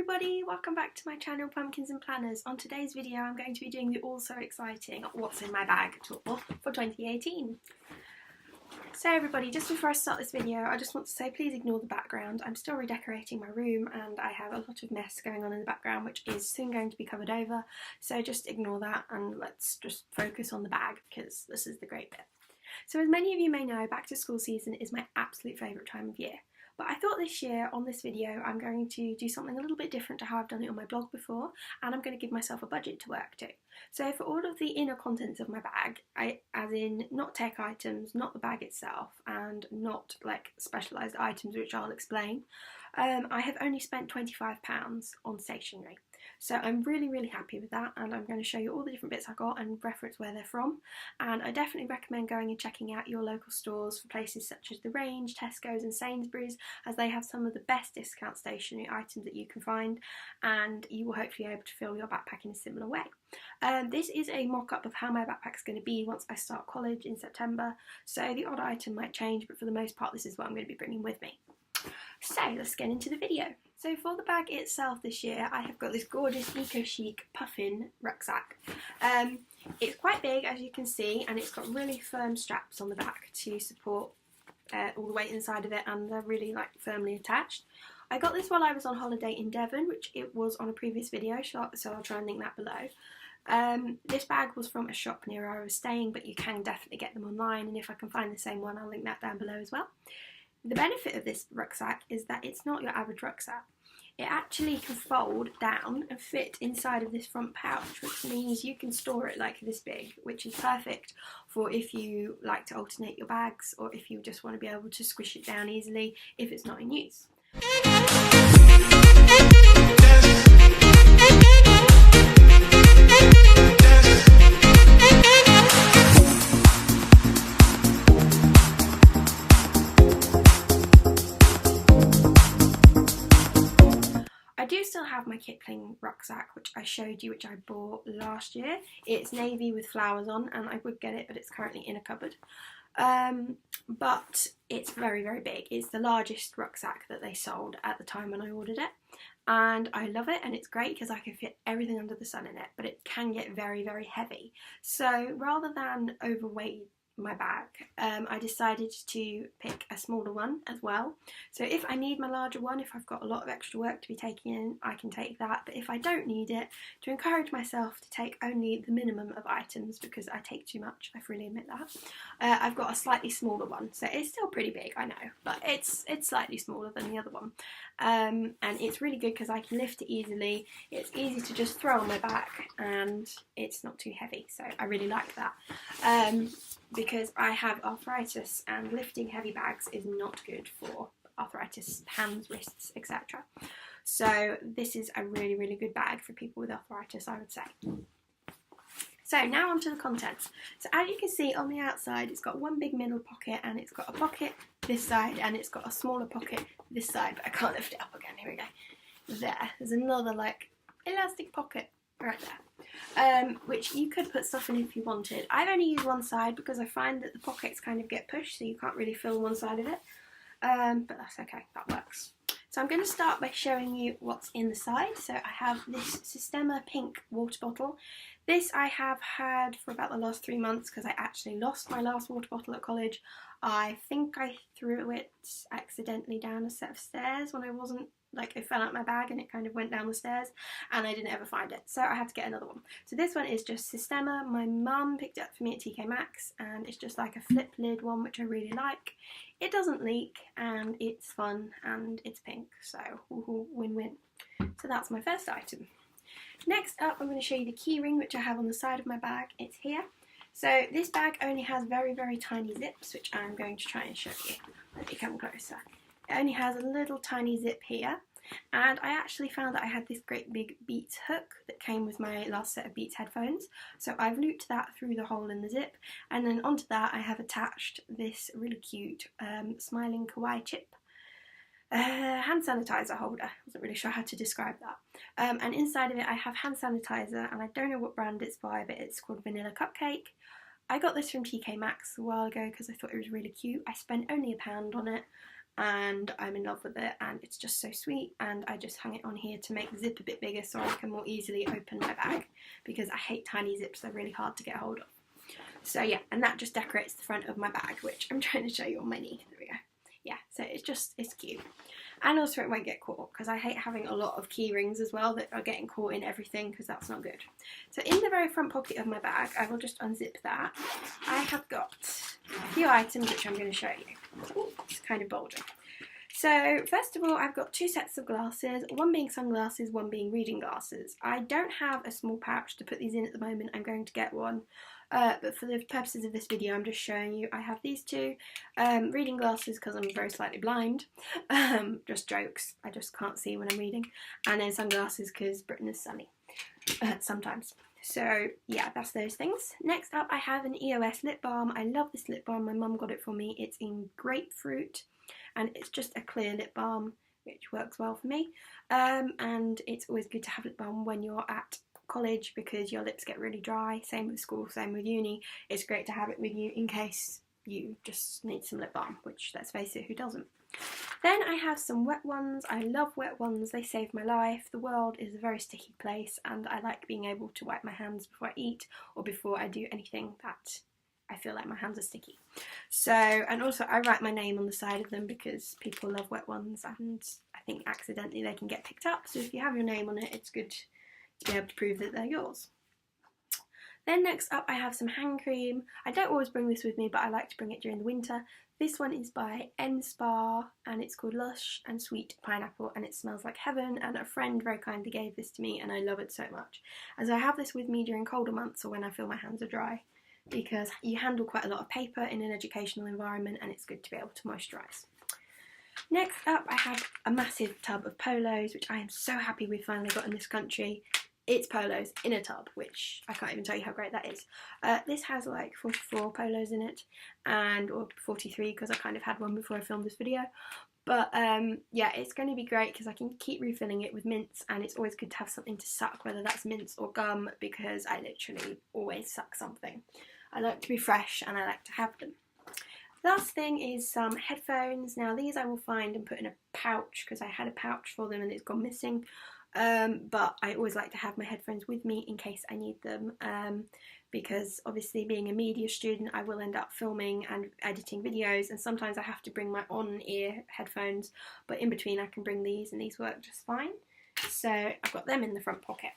everybody, welcome back to my channel Pumpkins and Planners. On today's video I'm going to be doing the all so exciting what's in my bag tour for 2018. So everybody, just before I start this video I just want to say please ignore the background. I'm still redecorating my room and I have a lot of mess going on in the background which is soon going to be covered over, so just ignore that and let's just focus on the bag because this is the great bit. So as many of you may know, back to school season is my absolute favourite time of year. But I thought this year, on this video, I'm going to do something a little bit different to how I've done it on my blog before, and I'm going to give myself a budget to work to. So for all of the inner contents of my bag, as in not tech items, not the bag itself, and not like specialised items which I'll explain, I have only spent £25 on stationery. So I'm really happy with that, and I'm going to show you all the different bits I got and reference where they're from. And I definitely recommend going and checking out your local stores for places such as The Range, Tesco's and Sainsbury's, as they have some of the best discount stationery items that you can find, and you will hopefully be able to fill your backpack in a similar way. This is a mock-up of how my backpack's going to be once I start college in September, so the odd item might change, but for the most part this is what I'm going to be bringing with me. So let's get into the video. So for the bag itself this year, I have got this gorgeous eco-chic puffin rucksack. It's quite big, as you can see, and it's got really firm straps on the back to support all the weight inside of it, and they're really like firmly attached. I got this while I was on holiday in Devon, which it was on a previous video, so I'll try and link that below. This bag was from a shop near where I was staying, but you can definitely get them online, and if I can find the same one, I'll link that down below as well. The benefit of this rucksack is that it's not your average rucksack. It actually can fold down and fit inside of this front pouch, which means you can store it like this big, which is perfect for if you like to alternate your bags or if you just want to be able to squish it down easily if it's not in use. I do still have my Kipling rucksack, which I showed you, which I bought last year. It's navy with flowers on, and I would get it, but it's currently in a cupboard. But it's very big. It's the largest rucksack that they sold at the time when I ordered it, and I love it, and it's great because I can fit everything under the sun in it, but it can get very heavy. So rather than overweight my bag, I decided to pick a smaller one as well. So if I need my larger one, if I've got a lot of extra work to be taking in, I can take that, but if I don't need it, to encourage myself to take only the minimum of items, because I take too much, I freely admit that, I've got a slightly smaller one. So it's still pretty big, I know, but it's slightly smaller than the other one, and it's really good because I can lift it easily. It's easy to just throw on my back and it's not too heavy, so I really like that. Because I have arthritis and lifting heavy bags is not good for arthritis, hands, wrists, etc. So this is a really good bag for people with arthritis, I would say. So now onto the contents. So as you can see on the outside, it's got one big middle pocket, and it's got a pocket this side, and it's got a smaller pocket this side, but I can't lift it up again. Here we go. There's another like elastic pocket right there. Which you could put stuff in if you wanted. I've only used one side because I find that the pockets kind of get pushed, so you can't really fill one side of it, but that's okay, that works. So I'm going to start by showing you what's in the side. So I have this Systema pink water bottle. This I have had for about the last 3 months because I actually lost my last water bottle at college. I think I threw it accidentally down a set of stairs when I wasn't, like it fell out my bag and it kind of went down the stairs, and I didn't ever find it, so I had to get another one. So this one is just Systema. My mum picked it up for me at TK Maxx, and it's just like a flip lid one, which I really like. It doesn't leak and it's fun and it's pink, so win-win. So that's my first item. Next up, I'm going to show you the key ring, which I have on the side of my bag. It's here. So this bag only has very tiny zips, which I'm going to try and show you. Let me come closer. It only has a little tiny zip here, and I actually found that I had this great big Beats hook that came with my last set of Beats headphones, so I've looped that through the hole in the zip, and then onto that I have attached this really cute smiling kawaii chip hand sanitizer holder. I wasn't really sure how to describe that. And inside of it I have hand sanitizer, and I don't know what brand it's by, but it's called Vanilla Cupcake. I got this from TK Maxx a while ago because I thought it was really cute. I spent only £1 on it, and I'm in love with it, and it's just so sweet, and I just hung it on here to make the zip a bit bigger so I can more easily open my bag, because I hate tiny zips, they're really hard to get hold of. So yeah, and that just decorates the front of my bag, which I'm trying to show you on my knee. There we go. Yeah, so it's cute. And also it won't get caught, because I hate having a lot of key rings as well that are getting caught in everything, because that's not good. So in the very front pocket of my bag, I will just unzip that. I have got a few items which I'm going to show you. Ooh, it's kind of bulging. So first of all, I've got 2 sets of glasses, one being sunglasses, one being reading glasses. I don't have a small pouch to put these in at the moment. I'm going to get one. But for the purposes of this video, I'm just showing you I have these 2 reading glasses because I'm very slightly blind. Just jokes, I just can't see when I'm reading. And then sunglasses because Britain is sunny sometimes. So yeah, that's those things. Next up, I have an EOS lip balm. I love this lip balm. My mum got it for me. It's in grapefruit, and it's just a clear lip balm, which works well for me. And it's always good to have lip balm when you're at college, because your lips get really dry. Same with school, same with uni. It's great to have it with you in case you just need some lip balm, which, let's face it, who doesn't? Then I have some wet ones. I love wet ones, they save my life. The world is a very sticky place, and I like being able to wipe my hands before I eat or before I do anything that I feel like my hands are sticky. So, and also I write my name on the side of them because people love wet ones, and I think accidentally they can get picked up. So if you have your name on it, it's good to be able to prove that they're yours. Then next up I have some hand cream. I don't always bring this with me, but I like to bring it during the winter. This one is by Spa, and it's called Lush and Sweet Pineapple, and it smells like heaven, and a friend very kindly gave this to me and I love it so much. As I have this with me during colder months or when I feel my hands are dry, because you handle quite a lot of paper in an educational environment and it's good to be able to moisturise. Next up I have a massive tub of polos, which I am so happy we finally got in this country. It's polos in a tub, which I can't even tell you how great that is. This has like 44 polos in it, or 43 because I kind of had one before I filmed this video. But yeah, it's going to be great because I can keep refilling it with mints, and it's always good to have something to suck, whether that's mints or gum, because I literally always suck something. I like to be fresh and I like to have them. Last thing is some headphones. Now these I will find and put in a pouch, because I had a pouch for them and it's gone missing. But I always like to have my headphones with me in case I need them, because obviously being a media student I will end up filming and editing videos, and sometimes I have to bring my on-ear headphones, but in between I can bring these and these work just fine. So I've got them in the front pocket.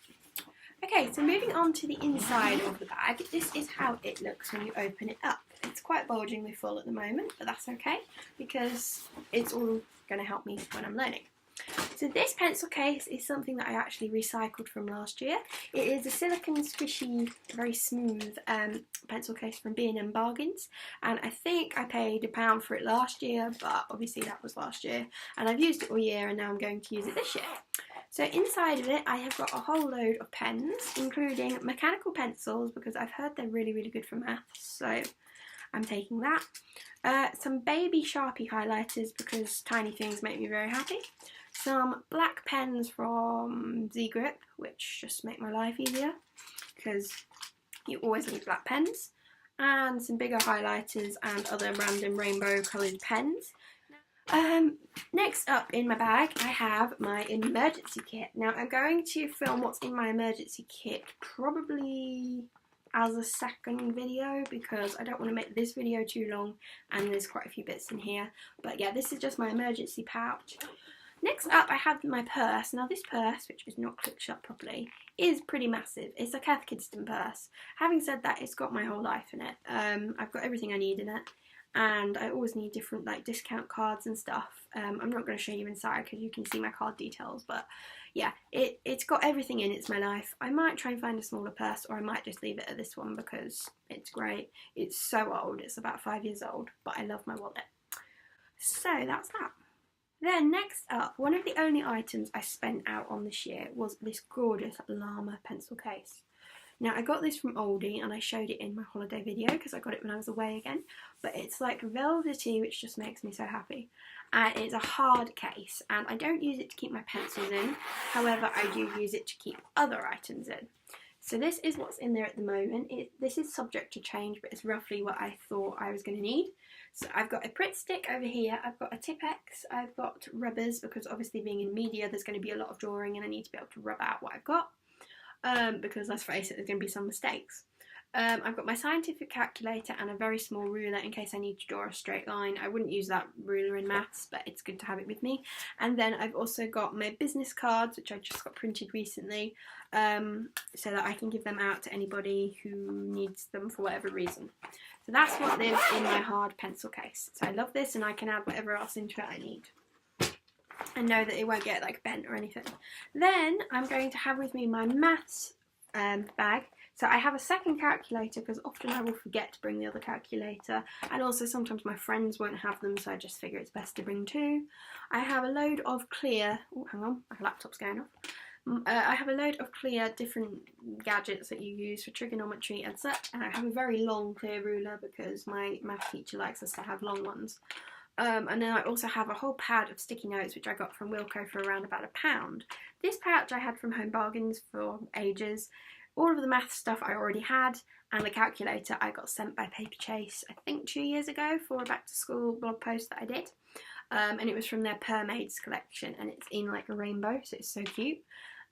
Okay, so moving on to the inside of the bag, this is how it looks when you open it up. It's quite bulgingly full at the moment, but that's okay because it's all going to help me when I'm learning. So this pencil case is something that I actually recycled from last year. It is a silicone squishy, very smooth pencil case from B&M Bargains, and I think I paid £1 for it last year, but obviously that was last year, and I've used it all year and now I'm going to use it this year. So inside of it I have got a whole load of pens, including mechanical pencils, because I've heard they're really, really good for maths, so I'm taking that. Some baby Sharpie highlighters, because tiny things make me very happy. Some black pens from Z-Grip, which just make my life easier, because you always need black pens. And some bigger highlighters and other random rainbow coloured pens. Next up in my bag I have my emergency kit. Now I'm going to film what's in my emergency kit probably as a second video, because I don't want to make this video too long and there's quite a few bits in here. But yeah, this is just my emergency pouch. Next up I have my purse. Now this purse, which is not clipped shut properly, is pretty massive. It's a Cath Kidston purse. Having said that, it's got my whole life in it. I've got everything I need in it, and I always need different like discount cards and stuff. I'm not going to show you inside because you can see my card details, but yeah, it's got everything in. It's my life. I might try and find a smaller purse, or I might just leave it at this one because it's great. It's so old. It's about 5 years old, but I love my wallet. So that's that. Then next up, one of the only items I spent out on this year was this gorgeous llama pencil case. Now I got this from Aldi and I showed it in my holiday video because I got it when I was away again, but it's like velvety, which just makes me so happy. And it's a hard case, and I don't use it to keep my pencils in, however I do use it to keep other items in. So this is what's in there at the moment. This is subject to change, but it's roughly what I thought I was going to need. So I've got a Pritt stick over here, I've got a Tipp-Ex, I've got rubbers, because obviously being in media there's going to be a lot of drawing and I need to be able to rub out what I've got, because let's face it, there's going to be some mistakes. I've got my scientific calculator and a very small ruler in case I need to draw a straight line. I wouldn't use that ruler in maths, but it's good to have it with me. And then I've also got my business cards, which I just got printed recently, so that I can give them out to anybody who needs them for whatever reason. So that's what lives in my hard pencil case. So I love this, and I can add whatever else into it I need, and know that it won't get like bent or anything. Then I'm going to have with me my maths bag. So I have a second calculator because often I will forget to bring the other calculator, and also sometimes my friends won't have them, so I just figure it's best to bring two. I have a load of clear, oh hang on, my laptop's going off. I have a load of clear different gadgets that you use for trigonometry and such, and I have a very long clear ruler because my math teacher likes us to have long ones. And then I also have a whole pad of sticky notes which I got from Wilko for around about £1. This pouch I had from Home Bargains for ages. All of the math stuff I already had, and the calculator I got sent by Paper Chase I think 2 years ago for a back to school blog post that I did, and it was from their Permades collection, and it's in like a rainbow, so it's so cute.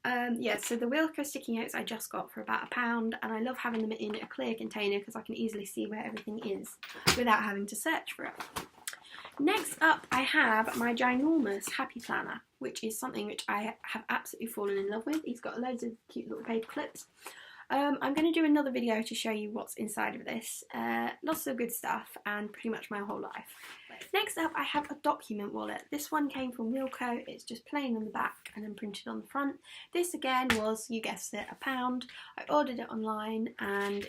Yeah, so the Wilko sticky notes I just got for about £1, and I love having them in a clear container because I can easily see where everything is without having to search for it. Next up I have my ginormous Happy Planner, which is something which I have absolutely fallen in love with. It's got loads of cute little paper clips. I'm going to do another video to show you what's inside of this. Lots of good stuff and pretty much my whole life. Next up I have a document wallet. This one came from Wilko. It's just plain on the back and then printed on the front. This again was, you guessed it, £1. I ordered it online, and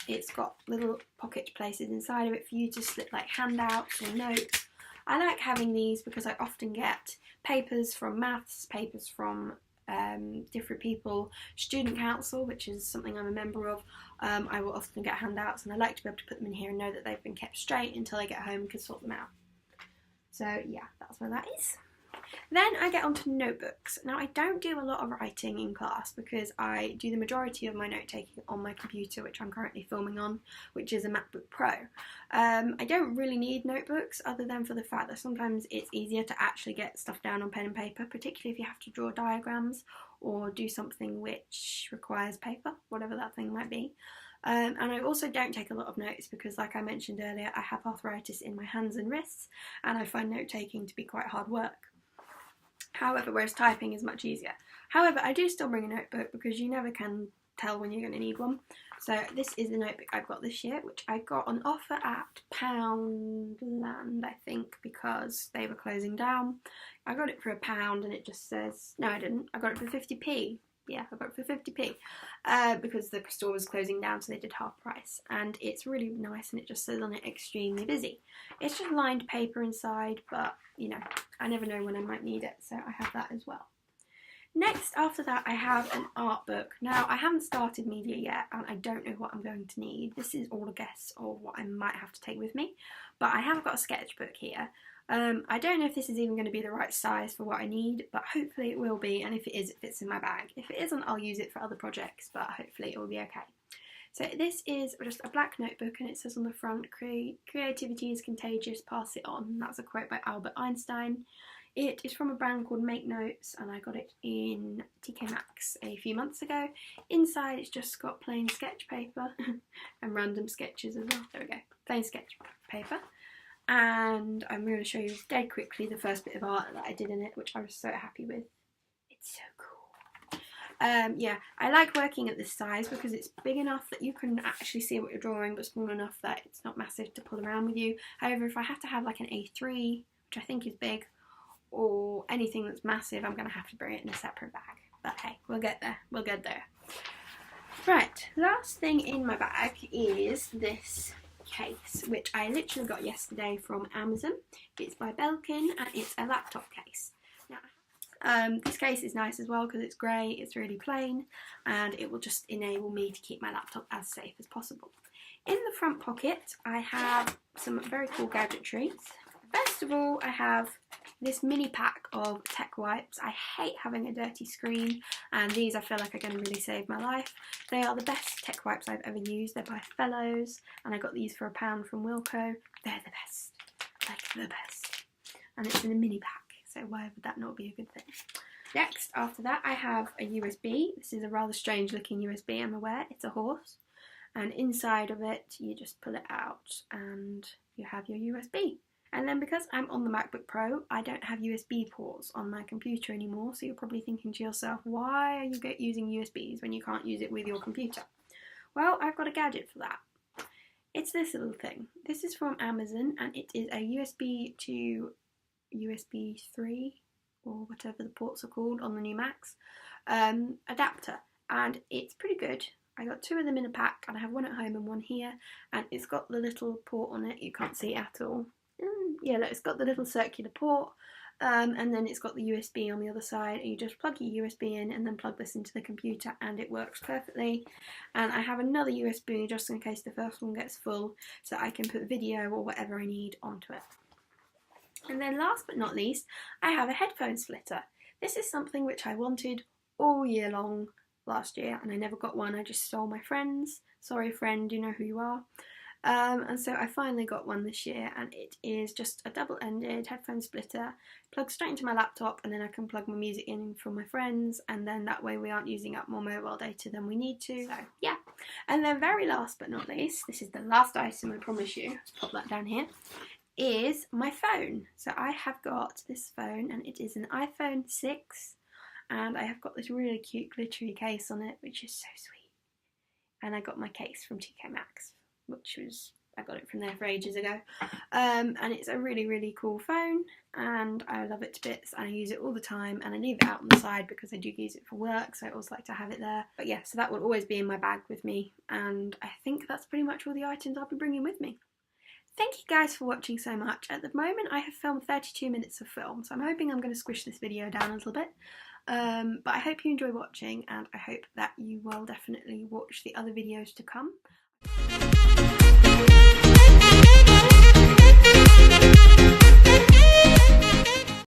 it's got little pocket places inside of it for you to slip like handouts or notes. I like having these because I often get papers from maths, papers from different people, student council, which is something I'm a member of. I will often get handouts, and I like to be able to put them in here and know that they've been kept straight until I get home and can sort them out. So yeah, that's where that is. Then I get onto notebooks. Now I don't do a lot of writing in class because I do the majority of my note taking on my computer, which I'm currently filming on, which is a MacBook Pro. I don't really need notebooks other than for the fact that sometimes it's easier to actually get stuff down on pen and paper, particularly if you have to draw diagrams or do something which requires paper, whatever that thing might be. And I also don't take a lot of notes because, like I mentioned earlier, I have arthritis in my hands and wrists, and I find note taking to be quite hard work. However, whereas typing is much easier. However, I do still bring a notebook because you never can tell when you're going to need one. So this is the notebook I've got this year, which I got on offer at Poundland, I think, because they were closing down. I got it for £1 and it just says, no I didn't, I got it for 50p. Yeah, I got it for 50p because the store was closing down, so they did half price. And it's really nice, and it just says on it, extremely busy. It's just lined paper inside, but you know, I never know when I might need it, so I have that as well. Next, after that, I have an art book. Now, I haven't started media yet, and I don't know what I'm going to need. This is all a guess of what I might have to take with me, but I have got a sketchbook here. I don't know if this is even going to be the right size for what I need, but hopefully it will be, and if it is, it fits in my bag. If it isn't, I'll use it for other projects, but hopefully it will be okay. So this is just a black notebook, and it says on the front, creativity is contagious, pass it on. That's a quote by Albert Einstein. It is from a brand called Make Notes, and I got it in TK Maxx a few months ago. Inside it's just got plain sketch paper and random sketches as well. There we go, plain sketch paper. And I'm going to show you dead quickly the first bit of art that I did in it, which I was so happy with. It's so cool. Yeah, I like working at this size because it's big enough that you can actually see what you're drawing, but small enough that it's not massive to pull around with you. However, if I have to have like an A3, which I think is big, or anything that's massive, I'm going to have to bring it in a separate bag. But hey, we'll get there. We'll get there. Right, last thing in my bag is this case, which I literally got yesterday from Amazon. It's by Belkin, and it's a laptop case. Now, this case is nice as well because it's grey, it's really plain, and it will just enable me to keep my laptop as safe as possible. In the front pocket, I have some very cool gadgetry. First of all, I have this mini pack of tech wipes. I hate having a dirty screen, and these I feel like are going to really save my life. They are the best tech wipes I've ever used. They're by Fellows, and I got these for £1 from Wilko. They're the best, like the best. And it's in a mini pack, so why would that not be a good thing? Next, after that, I have a USB. This is a rather strange looking USB, I'm aware. It's a horse, and inside of it you just pull it out and you have your USB. And then because I'm on the MacBook Pro, I don't have USB ports on my computer anymore, so you're probably thinking to yourself, why are you using USBs when you can't use it with your computer? Well, I've got a gadget for that. It's this little thing. This is from Amazon, and it is a USB to USB 3, or whatever the ports are called on the new Macs, adapter, and it's pretty good. I got 2 of them in a pack, and I have one at home and one here, and it's got the little port on it. You can't see it at all. Yeah, look, it's got the little circular port, and then it's got the USB on the other side, and you just plug your USB in and then plug this into the computer, and it works perfectly. And I have another USB just in case the first one gets full, so I can put video or whatever I need onto it. And then last but not least, I have a headphone splitter. This is something which I wanted all year long last year, and I never got one. I just stole my friend's. Sorry friend, you know who you are. And so I finally got one this year, and it is just a double-ended headphone splitter, plugs straight into my laptop, and then I can plug my music in from my friends, and then that way we aren't using up more mobile data than we need to. So yeah. And then very last but not least, this is the last item, I promise you, pop that down here, is my phone. So I have got this phone, and it is an iPhone 6, and I have got this really cute glittery case on it, which is so sweet. And I got my case from TK Maxx, which was, I got it from there for ages ago, and it's a really, really cool phone, and I love it to bits, and I use it all the time, and I leave it out on the side because I do use it for work, so I always like to have it there. But yeah, so that will always be in my bag with me, and I think that's pretty much all the items I'll be bringing with me. Thank you guys for watching so much. At the moment I have filmed 32 minutes of film, so I'm hoping I'm going to squish this video down a little bit. But I hope you enjoy watching, and I hope that you will definitely watch the other videos to come.